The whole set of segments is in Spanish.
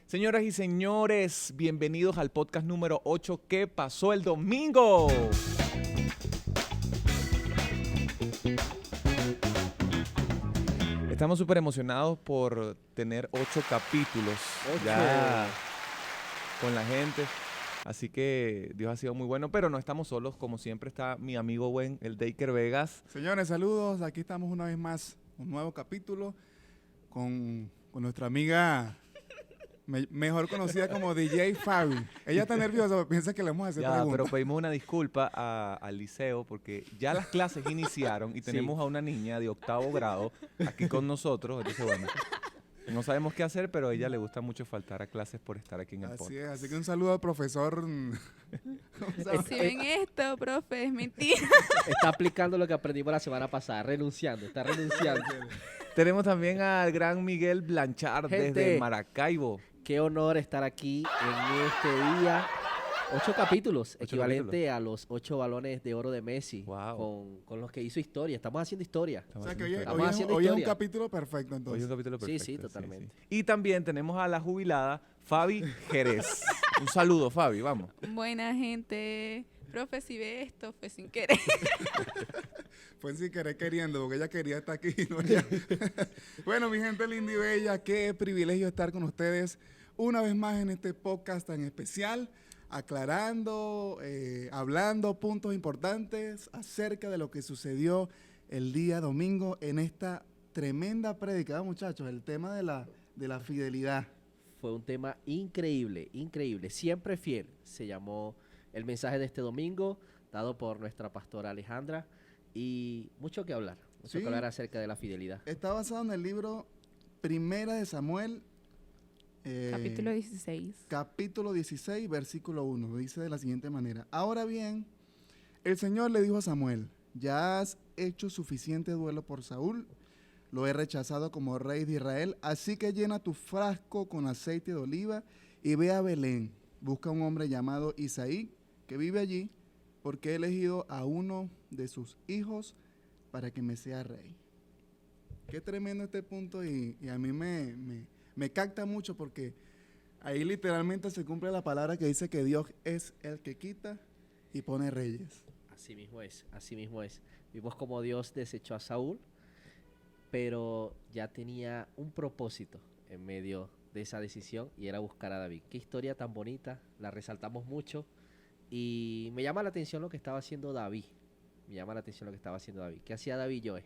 Señoras y señores, bienvenidos al podcast número 8, ¿Qué pasó el domingo? Estamos súper emocionados por tener 8 capítulos ya con la gente. Así que Dios ha sido muy bueno, pero no estamos solos. Como siempre está mi amigo buen, el Daker Vegas. Señores, saludos. Aquí estamos una vez más, un nuevo capítulo con nuestra amiga mejor conocida como DJ Fabi. Ella está nerviosa porque piensa que le vamos a hacer preguntas. Pero pedimos una disculpa al liceo porque ya las clases iniciaron y tenemos a una niña de 8º grado aquí con nosotros. Entonces, bueno, no sabemos qué hacer, pero a ella le gusta mucho faltar a clases por estar aquí en el podcast. Así es, así que un saludo al profesor. Si ven esto, profe, es mentira. Está aplicando lo que aprendimos la semana pasada, está renunciando. Tenemos también al gran Miguel Blanchard Gente, desde Maracaibo. Qué honor estar aquí en este día. 8 capítulos, 8 equivalente capítulos. a los 8 balones de oro de Messi. Wow. Con los que hizo historia. Estamos haciendo historia. O sea que hoy Estamos haciendo es un historia. capítulo perfecto Hoy entonces. es un capítulo perfecto. Sí, totalmente. Y también tenemos a la jubilada Fabi Jerez. Un saludo, Fabi, vamos. Buena gente. Profe, si ve esto, fue sin querer. Fue sin querer queriendo, porque ella quería estar aquí. ¿No? Ya. Bueno, mi gente linda y bella, qué privilegio estar con ustedes una vez más en este podcast tan especial, aclarando, hablando puntos importantes acerca de lo que sucedió el día domingo en esta tremenda prédica, muchachos, el tema de la fidelidad. Fue un tema increíble, increíble. Siempre fiel se llamó el mensaje de este domingo, dado por nuestra pastora Alejandra. Y mucho que hablar acerca de la fidelidad. Está basado en el libro Primera de Samuel, Capítulo 16. capítulo 16, versículo 1. Dice de la siguiente manera: Ahora bien, el Señor le dijo a Samuel: ya has hecho suficiente duelo por Saúl, lo he rechazado como rey de Israel, así que llena tu frasco con aceite de oliva y ve a Belén. Busca un hombre llamado Isaí que vive allí, porque he elegido a uno de sus hijos para que me sea rey. Qué tremendo este punto y a mí me capta mucho porque ahí literalmente se cumple la palabra que dice que Dios es el que quita y pone reyes. Así mismo es, así mismo es. Vimos como Dios desechó a Saúl, pero ya tenía un propósito en medio de esa decisión y era buscar a David. Qué historia tan bonita, la resaltamos mucho y me llama la atención lo que estaba haciendo David. ¿Qué hacía David, Joe?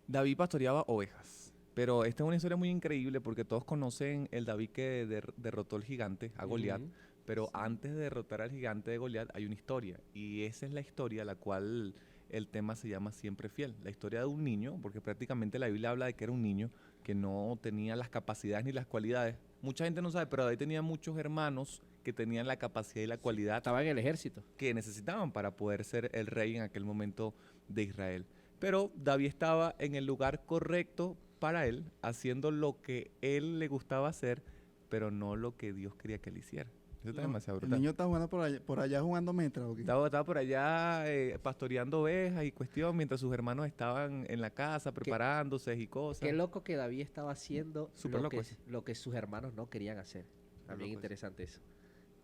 David pastoreaba ovejas. Pero esta es una historia muy increíble porque todos conocen el David que derrotó al gigante, a Goliat. Pero antes de derrotar al gigante de Goliat hay una historia. Y esa es la historia la cual el tema se llama Siempre Fiel. La historia de un niño, porque prácticamente la Biblia habla de que era un niño que no tenía las capacidades ni las cualidades. Mucha gente no sabe, pero David tenía muchos hermanos que tenían la capacidad y la cualidad. Estaba en el ejército. Que necesitaban para poder ser el rey en aquel momento de Israel. Pero David estaba en el lugar correcto para él, haciendo lo que él le gustaba hacer, pero no lo que Dios quería que él hiciera. Eso está demasiado brutal. El niño está jugando por allá jugando metra. ¿O qué? Estaba por allá pastoreando ovejas y cuestión, mientras sus hermanos estaban en la casa preparándose y cosas. Qué loco que David estaba haciendo Súper loco eso. lo que sus hermanos no querían hacer. También interesante eso.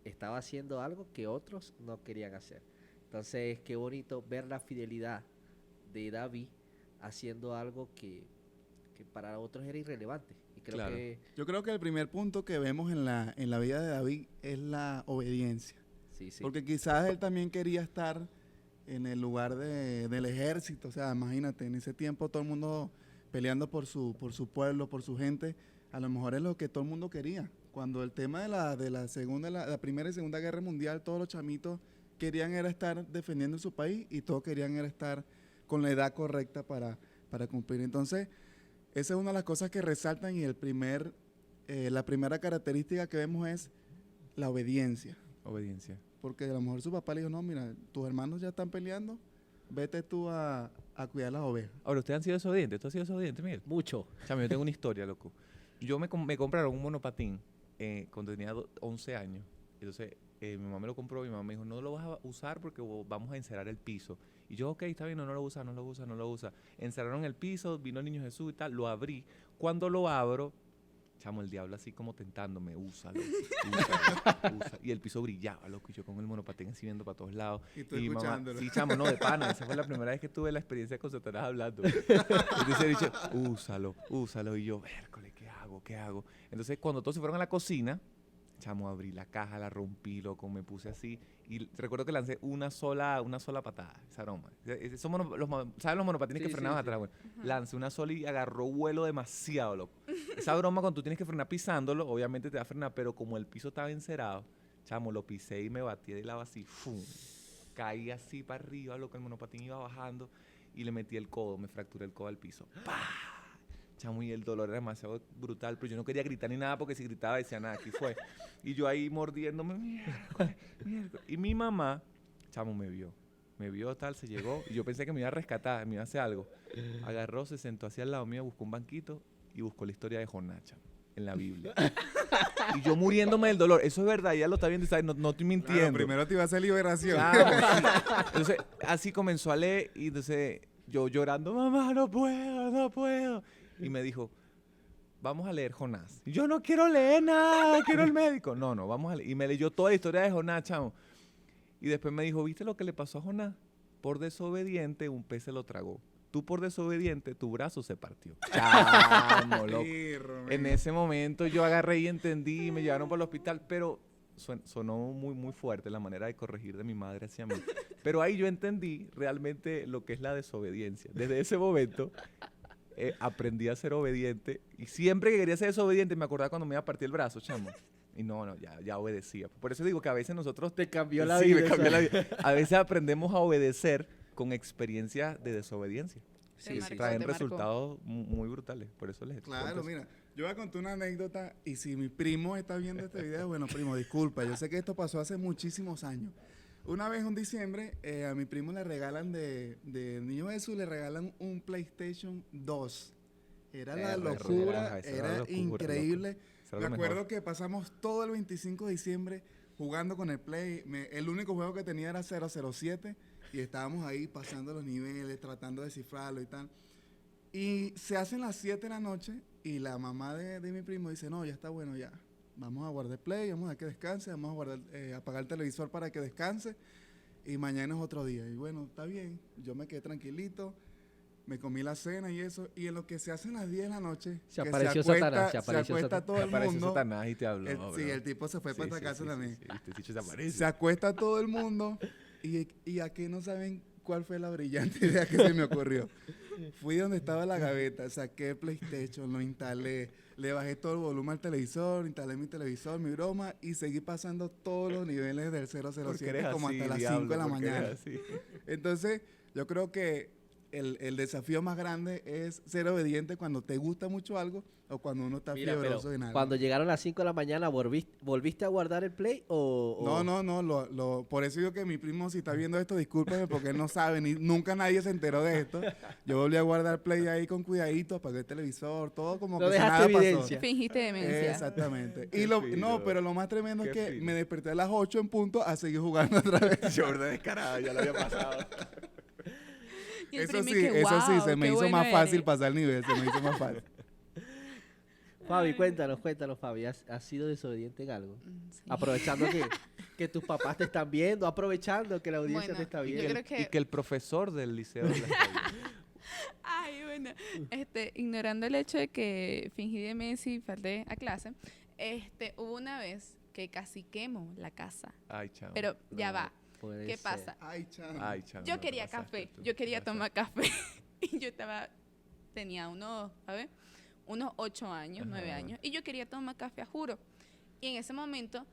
Estaba haciendo algo que otros no querían hacer. Entonces, qué bonito ver la fidelidad de David haciendo algo que para otros era irrelevante. Y creo Claro. Yo creo que el primer punto que vemos en la vida de David es la obediencia. Sí. Porque quizás él también quería estar en el lugar del ejército. O sea, imagínate, en ese tiempo todo el mundo peleando por su pueblo, por su gente. A lo mejor es lo que todo el mundo quería. Cuando el tema de la Primera y Segunda Guerra Mundial, todos los chamitos querían era estar defendiendo su país y todos querían era estar con la edad correcta para cumplir. Entonces, esa es una de las cosas que resaltan y la primera característica que vemos es la obediencia. Obediencia. Porque a lo mejor su papá le dijo, no, mira, tus hermanos ya están peleando, vete tú a cuidar las ovejas. Ahora, ¿ustedes han sido desobedientes? ¿Tú has sido desobediente, Miguel? Mucho. Chamo, yo tengo una historia, loco. Yo me compraron un monopatín cuando tenía 11 años. Entonces, mi mamá me lo compró, mi mamá me dijo, no lo vas a usar porque vamos a encerar el piso. Y yo, ok, está bien, no lo usa. Encerraron el piso, vino el niño Jesús y tal, lo abrí. Cuando lo abro, Chamo, el diablo así como tentándome, úsalo, úsalo. Y el piso brillaba, loco, y yo con el monopatín así viendo para todos lados. Y tú mi mamá, escuchándolo. sí, chamo, no, de pana, esa fue la primera vez que tuve la experiencia con Satanás hablando. Entonces he dicho, úsalo, úsalo, y yo, vércole, ¿qué hago, qué hago? Entonces cuando todos se fueron a la cocina, chamo, abrí la caja, la rompí, loco, me puse así, y recuerdo que lancé una sola patada, esa broma. ¿Sabes los monopatines Sí, que frenaban sí, sí. atrás? Bueno, lancé una sola y agarró vuelo demasiado, loco. Esa broma cuando tú tienes que frenar pisándolo, obviamente te va a frenar, pero como el piso estaba encerado, chamo, lo pisé y me batí de lado así, ¡fum! Caí así para arriba, loco, el monopatín iba bajando y le metí el codo, me fracturé el codo al piso. ¡Pah! Chamo, y el dolor era demasiado brutal, pero yo no quería gritar ni nada porque si gritaba decía nada, aquí fue. Y yo ahí mordiéndome, miércoles. Y mi mamá, chamo, me vio tal, se llegó, y yo pensé que me iba a rescatar, me iba a hacer algo. Agarró, se sentó hacia al lado mío, buscó un banquito y buscó la historia de Jonás, chamo, en la Biblia. Y yo muriéndome del dolor, eso es verdad, ya lo está viendo, ¿sabes? No estoy mintiendo. Claro, primero te iba a hacer liberación. Chamo, sí. Entonces, así comenzó a leer y entonces yo llorando, mamá, no puedo, no puedo. Y me dijo, vamos a leer Jonás. Y yo no quiero leer nada, quiero el médico. No, vamos a leer. Y me leyó toda la historia de Jonás, chamo. Y después me dijo, ¿viste lo que le pasó a Jonás? Por desobediente, un pez se lo tragó. Tú por desobediente, tu brazo se partió. Chamo, loco. Sí, Romeo. En ese momento yo agarré y entendí y me llevaron para el hospital, pero sonó muy, muy fuerte la manera de corregir de mi madre hacia mí. Pero ahí yo entendí realmente lo que es la desobediencia. Desde ese momento aprendí a ser obediente y siempre que quería ser desobediente me acordaba cuando me iba a partir el brazo, chamo. Y ya obedecía. Por eso digo que a veces nosotros... Te cambió la Sí, vida. me cambió esa. la vida. A veces aprendemos a obedecer con experiencias de desobediencia. Te Sí, marcó, traen te marcó. resultados muy brutales. Por eso les Claro, cuento. mira, yo voy a contar una anécdota y si mi primo está viendo este video, bueno, primo, disculpa, yo sé que esto pasó hace muchísimos años. Una vez en diciembre, a mi primo le regalan de Niño Jesús, le regalan un PlayStation 2. Era la locura, esa era era la locura, increíble. Eso era Me lo acuerdo mejor. que pasamos todo el 25 de diciembre jugando con el Play. El único juego que tenía era 007 y estábamos ahí pasando los niveles, tratando de descifrarlo y tal. Y se hacen las 7 de la noche y la mamá de mi primo dice, no, ya está bueno, ya. Vamos a guardar Play, vamos a que descanse, vamos a guardar, apagar el televisor para que descanse y mañana es otro día. Y bueno, está bien, yo me quedé tranquilito, me comí la cena y eso, y en lo que se hacen las 10 de la noche, Se que apareció acuesta, Satanás, se se apareció acuesta Satanás. todo el Apareció mundo. Satanás y te habló. Sí, bro. el tipo se fue Sí, para sí, casa sí, también. sí, este chicho se aparece. Se acuesta todo el mundo y aquí no saben cuál fue la brillante idea que se me ocurrió. Fui donde estaba la gaveta, saqué el PlayStation, lo instalé, le bajé todo el volumen al televisor, instalé mi televisor, mi broma y seguí pasando todos los niveles del Porque 007 eres como así, hasta las diablo, 5 de la porque eres mañana. así. Entonces, yo creo que el desafío más grande es ser obediente cuando te gusta mucho algo o cuando uno está Mira, pero fiebroso en algo. cuando llegaron las 5 de la mañana, ¿volviste a guardar el Play o...? No, por eso digo que mi primo, si está viendo esto, discúlpeme porque él no sabe, nunca nadie se enteró de esto. Yo volví a guardar Play ahí con cuidadito, apagué el televisor, todo como No que si dejaste nada pasó. evidencia. Fingiste demencia. Exactamente. Qué Y fino. pero lo más tremendo es Qué que fino. me desperté a las 8 en punto a seguir jugando otra vez. Yo, verdad descarada, ya lo había pasado. Y el Eso primi sí, que, eso sí, "Guau, se me qué hizo bueno más fácil eres". pasar el nivel, se me hizo más fácil. Fabi, cuéntanos, Fabi. ¿Has sido desobediente en algo? Sí. Aprovechando que tus papás te están viendo, aprovechando que la audiencia Bueno, te está yo viendo. creo que- Y que el profesor del liceo la está viendo. Ay, bueno, ignorando el hecho de que fingí demencia y falté a clase, hubo una vez que casi quemo la casa. Ay, chamo. Pero ya va, Puede ¿qué ser. pasa? Ay, chamo. Ay, chamo, Yo no, te quería pasaste café, tú, yo te quería pasaste. tomar café y yo tenía unos 8 años, 9 Ajá. años y yo quería tomar café a juro. Y en ese momento,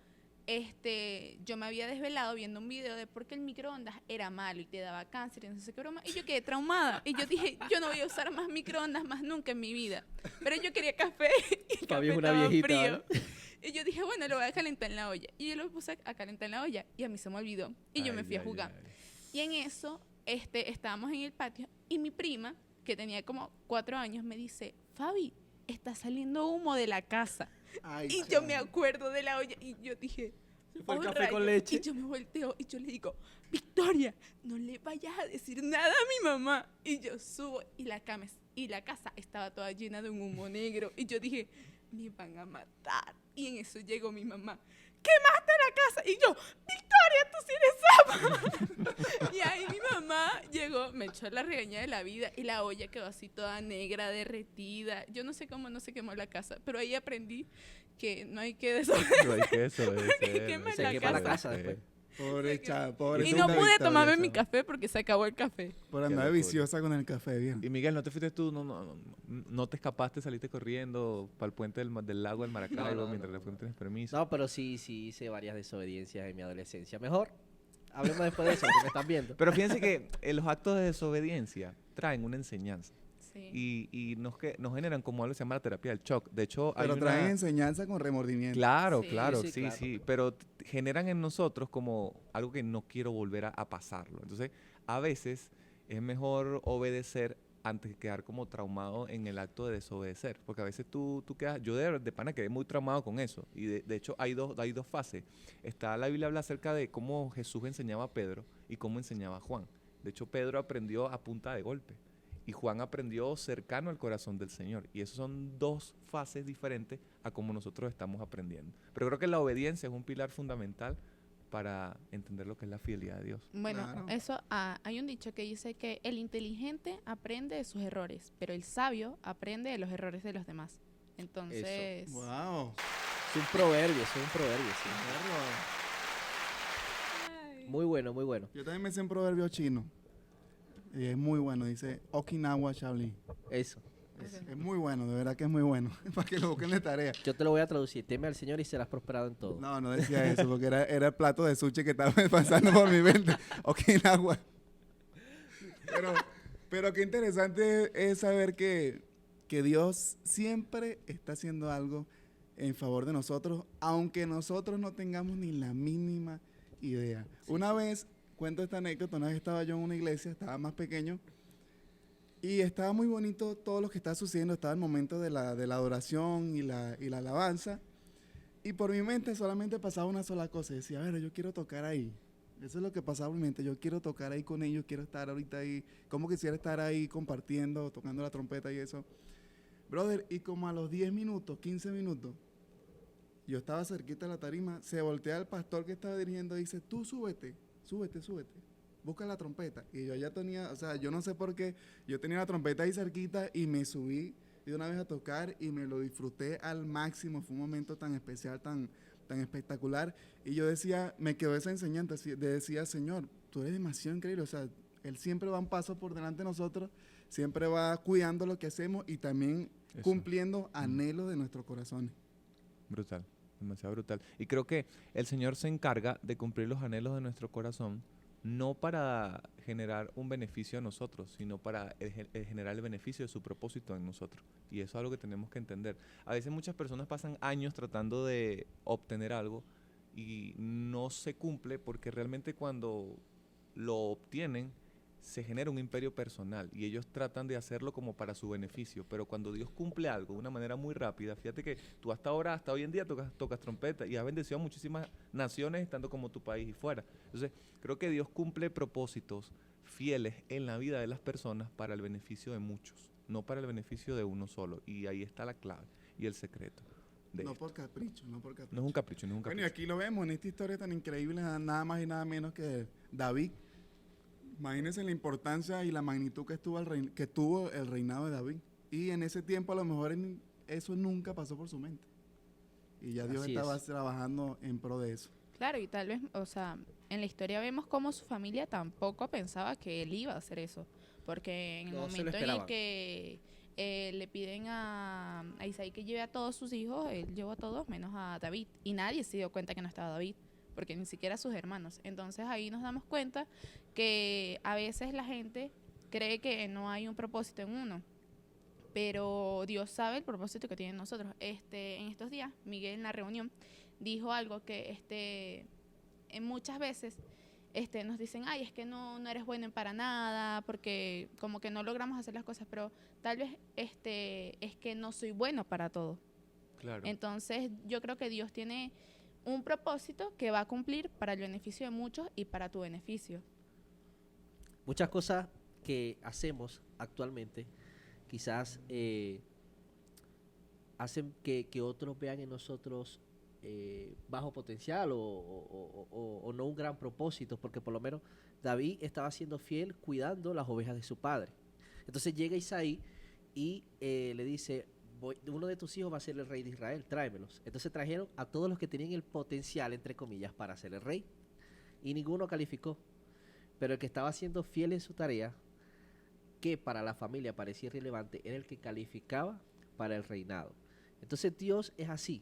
yo me había desvelado viendo un video de por qué el microondas era malo y te daba cáncer y no sé qué broma. Y yo quedé traumada. Y yo dije, yo no voy a usar más microondas más nunca en mi vida. Pero yo quería café y el Fabi café es una estaba viejita, frío. ¿vale? Y yo dije, bueno, lo voy a calentar en la olla. Y yo lo puse a calentar en la olla y a mí se me olvidó. Y yo me Ay, fui a ay, jugar. ay. Y en eso, estábamos en el patio y mi prima, que tenía como 4 años, me dice, Fabi, está saliendo humo de la casa. Ay, Y yo chamo. me acuerdo de la olla y yo dije, Se fue el "Oh, café con rayos". leche. Y yo me volteo y yo le digo, Victoria, no le vayas a decir nada a mi mamá. Y yo subo y la casa estaba toda llena de un humo negro. Y yo dije, me van a matar. Y en eso llegó mi mamá, quemaste la casa. Y yo, Victoria, tú sí eres sapa. Y ahí mi mamá llegó, me echó la regaña de la vida y la olla quedó así toda negra, derretida. Yo no sé cómo no se quemó la casa, pero ahí aprendí que no hay que desobedecer. No hay que desobedecer. quema Se la quema la casa. casa después. Pobre chava, pobre Y no Victoria, pude tomarme mi chava. café porque se acabó el café. Por Qué andar de locura. viciosa con el café, bien. Y Miguel, ¿no te fuiste tú? No te escapaste, saliste corriendo para el puente del lago del Maracaibo No, mientras no, le fuiste tienes permiso. No, pero sí hice varias desobediencias en mi adolescencia. Mejor hablemos después de eso, que me están viendo. Pero fíjense que los actos de desobediencia traen una enseñanza Sí. y nos generan como algo que se llama la terapia del shock. De hecho, hay Pero una... traen enseñanza con remordimiento. Claro, Sí. claro, Sí, sí, claro. sí, pero generan en nosotros como algo que no quiero volver a pasarlo. Entonces, a veces es mejor obedecer antes de quedar como traumado en el acto de desobedecer, porque a veces tú quedas, yo de pana quedé muy traumado con eso, y de hecho hay dos fases. La Biblia habla acerca de cómo Jesús enseñaba a Pedro y cómo enseñaba a Juan. De hecho, Pedro aprendió a punta de golpe. Y Juan aprendió cercano al corazón del Señor. Y esas son dos fases diferentes a como nosotros estamos aprendiendo. Pero creo que la obediencia es un pilar fundamental para entender lo que es la fidelidad a Dios. Bueno, Claro. eso hay un dicho que dice que el inteligente aprende de sus errores, pero el sabio aprende de los errores de los demás. Entonces, Wow. Es un proverbio, sí. ay, Muy bueno, muy bueno. Yo también me sé un proverbio chino. Y es muy bueno. Dice Okinawa Shaolin. Eso. Es muy bueno, de verdad que es muy bueno. Para que lo busquen de tarea. Yo te lo voy a traducir. Teme al Señor y serás prosperado en todo. No, no decía eso, porque era el plato de sushi que estaba pasando por mi mente. Okinawa. Pero qué interesante es saber que Dios siempre está haciendo algo en favor de nosotros, aunque nosotros no tengamos ni la mínima idea. Una vez, cuento esta anécdota, una vez estaba yo en una iglesia, estaba más pequeño, y estaba muy bonito todo lo que estaba sucediendo, estaba el momento de la adoración y la alabanza, y por mi mente solamente pasaba una sola cosa, y decía, a ver, yo quiero tocar ahí. Eso es lo que pasaba por mi mente, yo quiero tocar ahí con ellos, quiero estar ahorita ahí, como quisiera estar ahí compartiendo, tocando la trompeta y eso. Brother, y como a los 10 minutos, 15 minutos, yo estaba cerquita de la tarima, se voltea el pastor que estaba dirigiendo y dice, tú súbete, busca la trompeta. Y yo ya tenía, o sea, yo no sé por qué, yo tenía la trompeta ahí cerquita y me subí de una vez a tocar y me lo disfruté al máximo. Fue un momento tan especial, tan espectacular. Y yo decía, me quedó esa enseñanza, decía, Señor, tú eres demasiado increíble, o sea, Él siempre va un paso por delante de nosotros, siempre va cuidando lo que hacemos y también Eso. cumpliendo anhelos de nuestros corazones. Brutal, demasiado brutal. Y creo que el Señor se encarga de cumplir los anhelos de nuestro corazón, no para generar un beneficio a nosotros, sino para generar el beneficio de su propósito en nosotros. Y eso es algo que tenemos que entender. A veces muchas personas pasan años tratando de obtener algo y no se cumple porque realmente cuando lo obtienen se genera un imperio personal y ellos tratan de hacerlo como para su beneficio, pero cuando Dios cumple algo de una manera muy rápida, fíjate que tú hasta hoy en día tocas trompeta y has bendecido a muchísimas naciones estando como tu país y fuera. Entonces, creo que Dios cumple propósitos fieles en la vida de las personas para el beneficio de muchos, no para el beneficio de uno solo. Y ahí está la clave y el secreto. No por capricho, no por capricho. No es un capricho, no es un Bueno, y capricho. aquí lo vemos en esta historia tan increíble, nada más y nada menos que David. Imagínense la importancia y la magnitud que tuvo el reinado de David. Y en ese tiempo a lo mejor eso nunca pasó por su mente. Y ya Dios Así estaba es. trabajando en pro de eso. claro, y tal vez, o sea, en la historia vemos cómo su familia tampoco pensaba que él iba a hacer eso. Porque en el No se lo momento en el esperaban. que le piden a Isaí que lleve a todos sus hijos, él llevó a todos menos a David. Y nadie se dio cuenta que no estaba David, porque ni siquiera sus hermanos. Entonces ahí nos damos cuenta que a veces la gente cree que no hay un propósito en uno, pero Dios sabe el propósito que tiene en nosotros. En estos días, Miguel en la reunión dijo algo que muchas veces nos dicen, ay, es que no eres bueno para nada, porque como que no logramos hacer las cosas, pero tal vez es que no soy bueno para todo. Claro. Entonces yo creo que Dios tiene un propósito que va a cumplir para el beneficio de muchos y para tu beneficio. Muchas cosas que hacemos actualmente quizás hacen que otros vean en nosotros bajo potencial o no un gran propósito, porque por lo menos David estaba siendo fiel cuidando las ovejas de su padre. Entonces llega Isaí y le dice, uno de tus hijos va a ser el rey de Israel, tráemelos. Entonces trajeron a todos los que tenían el potencial, entre comillas, para ser el rey, y ninguno calificó. Pero el que estaba siendo fiel en su tarea, que para la familia parecía irrelevante, era el que calificaba para el reinado. Entonces Dios es así.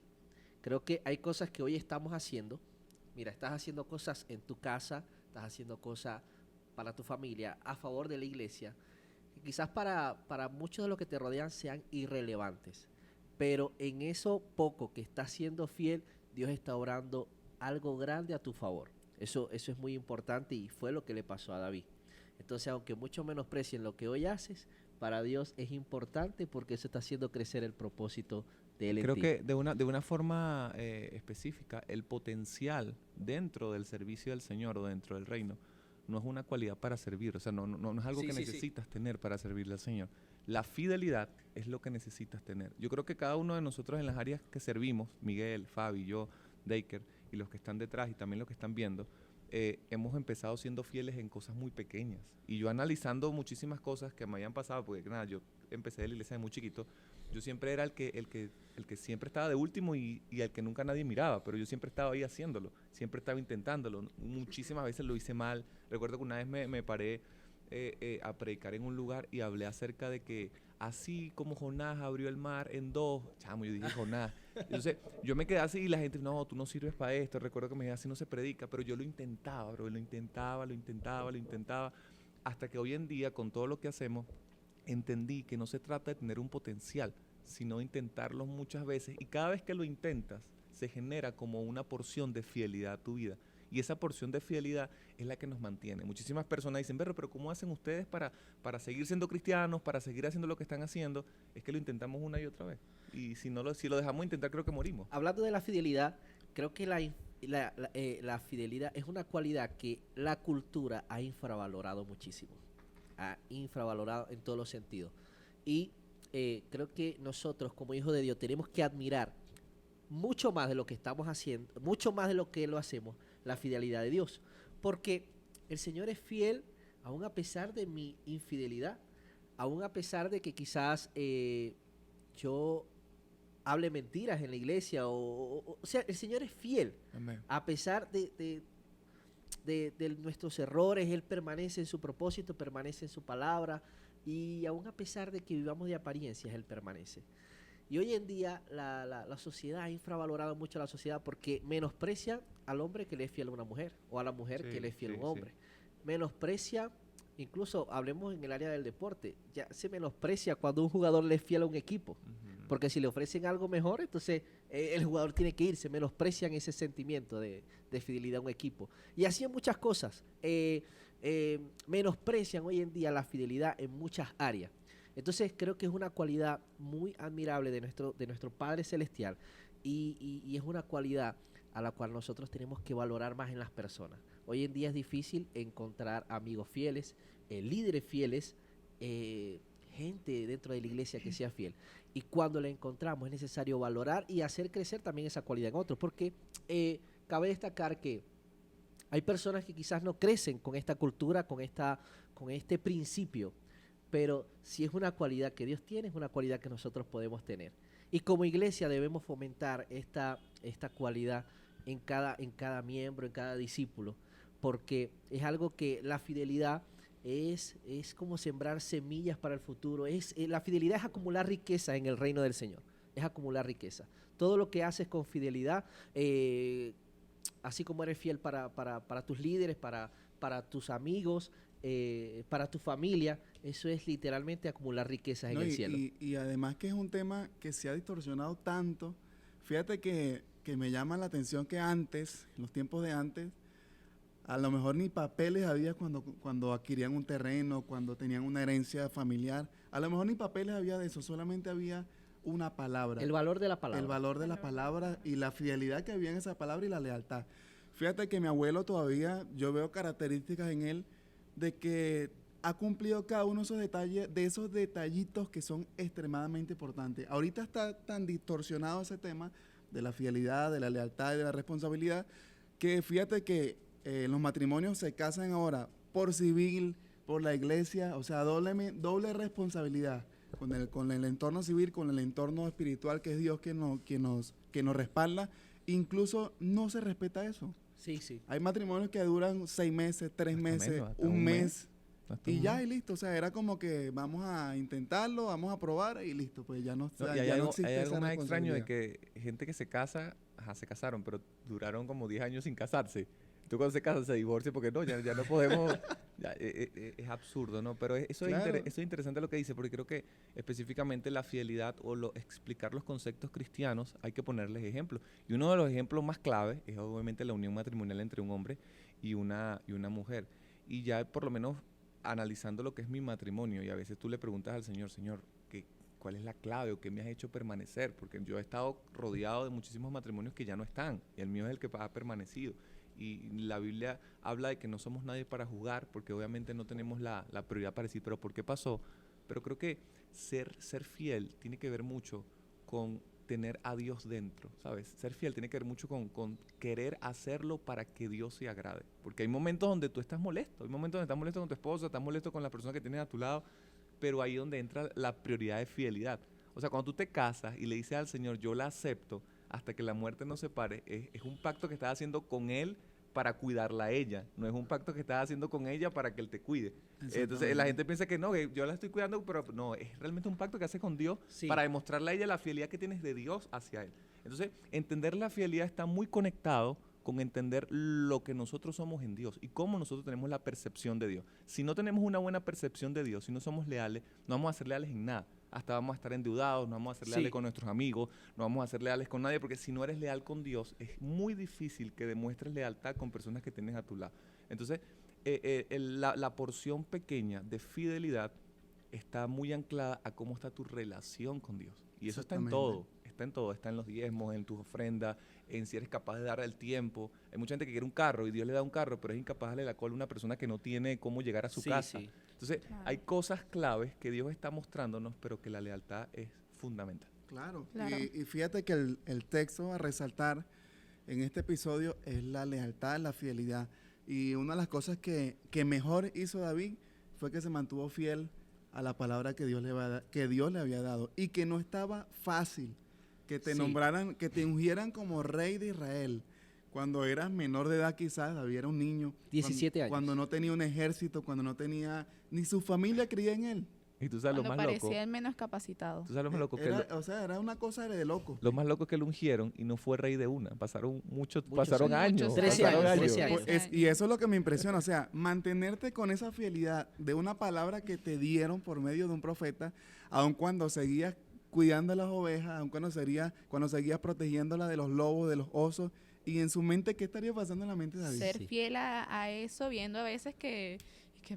Creo que hay cosas que hoy estamos haciendo. Mira, estás haciendo cosas en tu casa, estás haciendo cosas para tu familia, a favor de la iglesia, que quizás para muchos de los que te rodean sean irrelevantes. Pero en eso poco que estás siendo fiel, Dios está obrando algo grande a tu favor. Eso es muy importante y fue lo que le pasó a David. Entonces, aunque muchos menosprecien lo que hoy haces, para Dios es importante porque eso está haciendo crecer el propósito de Él en Creo ti. que de una forma específica, el potencial dentro del servicio del Señor o dentro del reino no es una cualidad para servir, o sea, no es algo Sí, que sí, sí. necesitas tener para servirle al Señor. La fidelidad es lo que necesitas tener. Yo creo que cada uno de nosotros en las áreas que servimos, Miguel, Fabi, yo, Daker, y los que están detrás y también los que están viendo, hemos empezado siendo fieles en cosas muy pequeñas. Y yo analizando muchísimas cosas que me habían pasado, porque nada, yo empecé de la iglesia de muy chiquito, yo siempre era el que siempre estaba de último y al que nunca nadie miraba, pero yo siempre estaba ahí haciéndolo, siempre estaba intentándolo. Muchísimas veces lo hice mal. Recuerdo que una vez me paré a predicar en un lugar y hablé acerca de que así como Jonás abrió el mar en dos, chamo, yo dije Jonás. Entonces yo me quedé así y la gente, no, tú no sirves para esto. Recuerdo que me decía, así no se predica, pero yo lo intentaba, bro, lo intentaba, hasta que hoy en día con todo lo que hacemos, entendí que no se trata de tener un potencial, sino de intentarlo muchas veces, y cada vez que lo intentas se genera como una porción de fidelidad a tu vida, y esa porción de fidelidad es la que nos mantiene. Muchísimas personas dicen, pero ¿cómo hacen ustedes para seguir siendo cristianos, para seguir haciendo lo que están haciendo? Es que lo intentamos una y otra vez, y si lo dejamos intentar, creo que morimos. Hablando de la fidelidad, creo que la fidelidad es una cualidad que la cultura ha infravalorado muchísimo. Ha infravalorado en todos los sentidos. Y creo que nosotros como hijos de Dios tenemos que admirar mucho más de lo que estamos haciendo, mucho más de lo que lo hacemos, la fidelidad de Dios. Porque el Señor es fiel aún a pesar de mi infidelidad, aún a pesar de que quizás yo hable mentiras en la iglesia, o sea, el Señor es fiel. Amén. A pesar de nuestros errores, Él permanece en su propósito, permanece en su palabra, y aún a pesar de que vivamos de apariencias, Él permanece. Y hoy en día la sociedad ha infravalorado mucho a la sociedad porque menosprecia al hombre que le es fiel a una mujer, o a la mujer que le es fiel a un hombre. Menosprecia, incluso hablemos en el área del deporte, ya se menosprecia cuando un jugador le es fiel a un equipo. Porque si le ofrecen algo mejor, entonces el jugador tiene que irse. Menosprecian ese sentimiento de fidelidad a un equipo. Y así en muchas cosas. Menosprecian hoy en día la fidelidad en muchas áreas. Entonces creo que es una cualidad muy admirable de nuestro Padre Celestial. Y es una cualidad a la cual nosotros tenemos que valorar más en las personas. Hoy en día es difícil encontrar amigos fieles, líderes fieles, gente dentro de la iglesia que sea fiel. Y cuando la encontramos es necesario valorar y hacer crecer también esa cualidad en otros, porque cabe destacar que hay personas que quizás no crecen con esta cultura, con este principio, pero si es una cualidad que Dios tiene, es una cualidad que nosotros podemos tener. Y como iglesia debemos fomentar esta cualidad en cada miembro, en cada discípulo, porque es algo que la fidelidad es como sembrar semillas para el futuro. La fidelidad es acumular riqueza en el reino del Señor. Es acumular riqueza. Todo lo que haces con fidelidad, así como eres fiel para tus líderes, para tus amigos, para tu familia, eso es literalmente acumular riquezas en el cielo. Y además que es un tema que se ha distorsionado tanto. Fíjate que me llama la atención que antes, en los tiempos de antes, a lo mejor ni papeles había cuando adquirían un terreno, cuando tenían una herencia familiar. A lo mejor ni papeles había de eso, solamente había una palabra. El valor de la palabra. El valor de la palabra y la fidelidad que había en esa palabra y la lealtad. Fíjate que mi abuelo todavía, yo veo características en él de que ha cumplido cada uno de esos detalles, de esos detallitos que son extremadamente importantes. Ahorita está tan distorsionado ese tema de la fidelidad, de la lealtad y de la responsabilidad, que fíjate que los matrimonios se casan ahora por civil, por la iglesia, o sea, doble responsabilidad con el entorno civil, con el entorno espiritual que es Dios que nos respalda. Incluso no se respeta eso. Sí, sí. Hay matrimonios que duran 6 meses, 3 Hasta meses, menos, hasta un mes. Hasta Y un ya, mes. y listo. O sea, era como que vamos a intentarlo, vamos a probar y listo. Pues ya no, No, y ya hay no algo, existe hay algo esa más extraño de responsabilidad. que gente que se casa, se casaron, pero duraron como 10 años sin casarse. Tú cuando se casan se divorcian porque no, ya no podemos, es absurdo, ¿no? Pero Claro. eso es interesante lo que dice, porque creo que específicamente la fidelidad o explicar los conceptos cristianos hay que ponerles ejemplos. Y uno de los ejemplos más claves es obviamente la unión matrimonial entre un hombre y una mujer. Y ya por lo menos analizando lo que es mi matrimonio, y a veces tú le preguntas al Señor, Señor, ¿cuál es la clave o qué me has hecho permanecer? Porque yo he estado rodeado de muchísimos matrimonios que ya no están, y el mío es el que ha permanecido. Y la Biblia habla de que no somos nadie para juzgar, porque obviamente no tenemos la prioridad para decir, pero ¿por qué pasó? Pero creo que ser fiel tiene que ver mucho con tener a Dios dentro, ¿sabes? Ser fiel tiene que ver mucho con querer hacerlo para que Dios se agrade. Porque hay momentos donde tú estás molesto, hay momentos donde estás molesto con tu esposa, estás molesto con la persona que tienes a tu lado, pero ahí es donde entra la prioridad de fidelidad. O sea, cuando tú te casas y le dices al Señor, yo la acepto hasta que la muerte nos separe, es un pacto que estás haciendo con Él para cuidarla a ella, no es un pacto que estás haciendo con ella para que Él te cuide. Entonces la Exactamente. gente piensa que no, que yo la estoy cuidando, pero no, es realmente un pacto que haces con Dios Sí. para demostrarle a ella la fidelidad que tienes de Dios hacia Él. Entonces, entender la fidelidad está muy conectado con entender lo que nosotros somos en Dios y cómo nosotros tenemos la percepción de Dios. Si no tenemos una buena percepción de Dios, si no somos leales, no vamos a ser leales en nada. Hasta vamos a estar endeudados, no vamos a ser leales Sí. con nuestros amigos, no vamos a ser leales con nadie, porque si no eres leal con Dios, es muy difícil que demuestres lealtad con personas que tienes a tu lado. Entonces, la porción pequeña de fidelidad está muy anclada a cómo está tu relación con Dios. Y eso está en todo, está en los diezmos, en tus ofrendas, en si eres capaz de dar el tiempo. Hay mucha gente que quiere un carro y Dios le da un carro, pero es incapaz de darle la cola a una persona que no tiene cómo llegar a su Sí, casa. sí. Entonces, Claro. hay cosas claves que Dios está mostrándonos, pero que la lealtad es fundamental. Claro. Claro. Y fíjate que el texto a resaltar en este episodio es la lealtad, la fidelidad. Y una de las cosas que mejor hizo David fue que se mantuvo fiel a la palabra que Dios le había dado. Y que no estaba fácil que te Sí. nombraran, que te ungieran como rey de Israel. Cuando eras menor de edad quizás, David era un niño. 17 años. Cuando no tenía un ejército, cuando no tenía, ni su familia creía en él. Y tú sabes lo Cuando más parecía loco, el menos capacitado. tú sabes lo más loco que Era, o sea, era una cosa de loco. lo más loco es que lo ungieron y no fue rey de una. Pasaron Muchos pasaron años. años. 13 pasaron años, 13 años. Pues y eso es lo que me impresiona, o sea, mantenerte con esa fidelidad de una palabra que te dieron por medio de un profeta, aun cuando seguías cuidando las ovejas, aun cuando seguías protegiéndola de los lobos, de los osos, y en su mente, ¿qué estaría pasando en la mente de David? Ser Sí. fiel a eso, viendo a veces que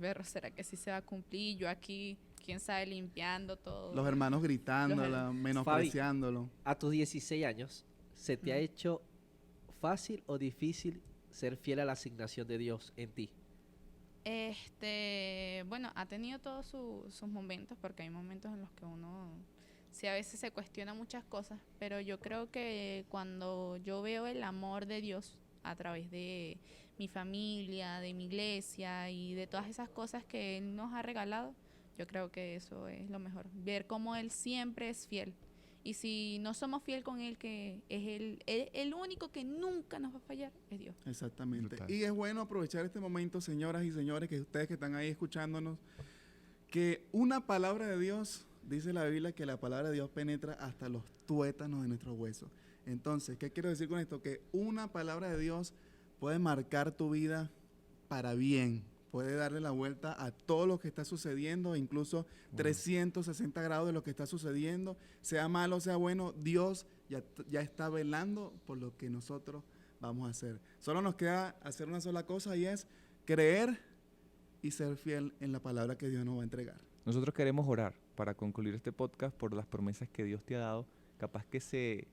berro, ¿será que sí se va a cumplir? Yo aquí, quién sabe, limpiando todo. Los hermanos gritándola, menospreciándolo. A tus 16 años, ¿se te ha hecho fácil o difícil ser fiel a la asignación de Dios en ti? Bueno, ha tenido todos sus momentos, porque hay momentos en los que uno sí a veces se cuestiona muchas cosas, pero yo creo que cuando yo veo el amor de Dios a través de mi familia, de mi iglesia y de todas esas cosas que Él nos ha regalado, yo creo que eso es lo mejor, ver cómo Él siempre es fiel. Y si no somos fiel con Él, que es el único que nunca nos va a fallar, es Dios. Exactamente. Brutal. Y es bueno aprovechar este momento, señoras y señores, que ustedes que están ahí escuchándonos, que una palabra de Dios, dice la Biblia, que la palabra de Dios penetra hasta los tuétanos de nuestros huesos. Entonces, ¿qué quiero decir con esto? Que una palabra de Dios puede marcar tu vida para bien, puede darle la vuelta a todo lo que está sucediendo, incluso 360 grados de lo que está sucediendo, sea malo, sea bueno, Dios ya está velando por lo que nosotros vamos a hacer. Solo nos queda hacer una sola cosa y es creer y ser fiel en la palabra que Dios nos va a entregar. Nosotros queremos orar para concluir este podcast por las promesas que Dios te ha dado, capaz que se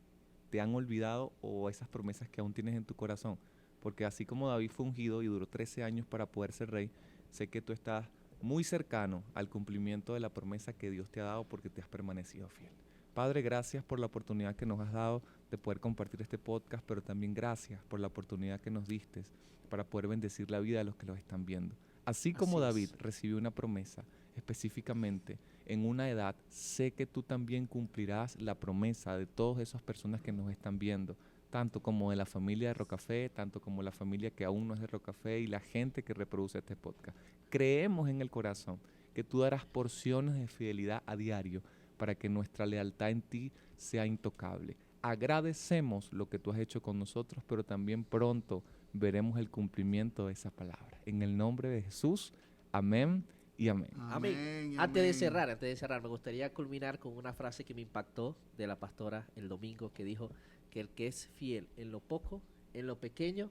te han olvidado o esas promesas que aún tienes en tu corazón. Porque así como David fue ungido y duró 13 años para poder ser rey, sé que tú estás muy cercano al cumplimiento de la promesa que Dios te ha dado porque te has permanecido fiel. Padre, gracias por la oportunidad que nos has dado de poder compartir este podcast, pero también gracias por la oportunidad que nos diste para poder bendecir la vida de los que los están viendo. Así como Así David es. recibió una promesa específicamente en una edad, sé que tú también cumplirás la promesa de todas esas personas que nos están viendo, tanto como de la familia de Rocafé, tanto como la familia que aún no es de Rocafé y la gente que reproduce este podcast. Creemos en el corazón que tú darás porciones de fidelidad a diario para que nuestra lealtad en ti sea intocable. Agradecemos lo que tú has hecho con nosotros, pero también pronto veremos el cumplimiento de esa palabra. En el nombre de Jesús, amén y amén. Amén. y Antes de amén. cerrar, me gustaría culminar con una frase que me impactó de la pastora el domingo, que dijo que el que es fiel en lo poco, en lo pequeño,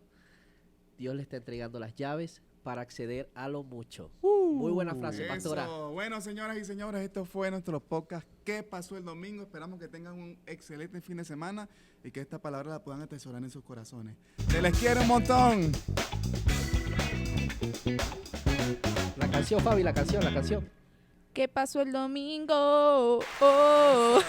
Dios le está entregando las llaves para acceder a lo mucho. Muy buena frase, pastora. Eso. Bueno, señoras y señores, esto fue nuestro podcast ¿Qué pasó el domingo? Esperamos que tengan un excelente fin de semana y que esta palabra la puedan atesorar en sus corazones. ¡Se les quiere un montón! La canción, Fabi, la canción. ¿Qué pasó el domingo? Oh.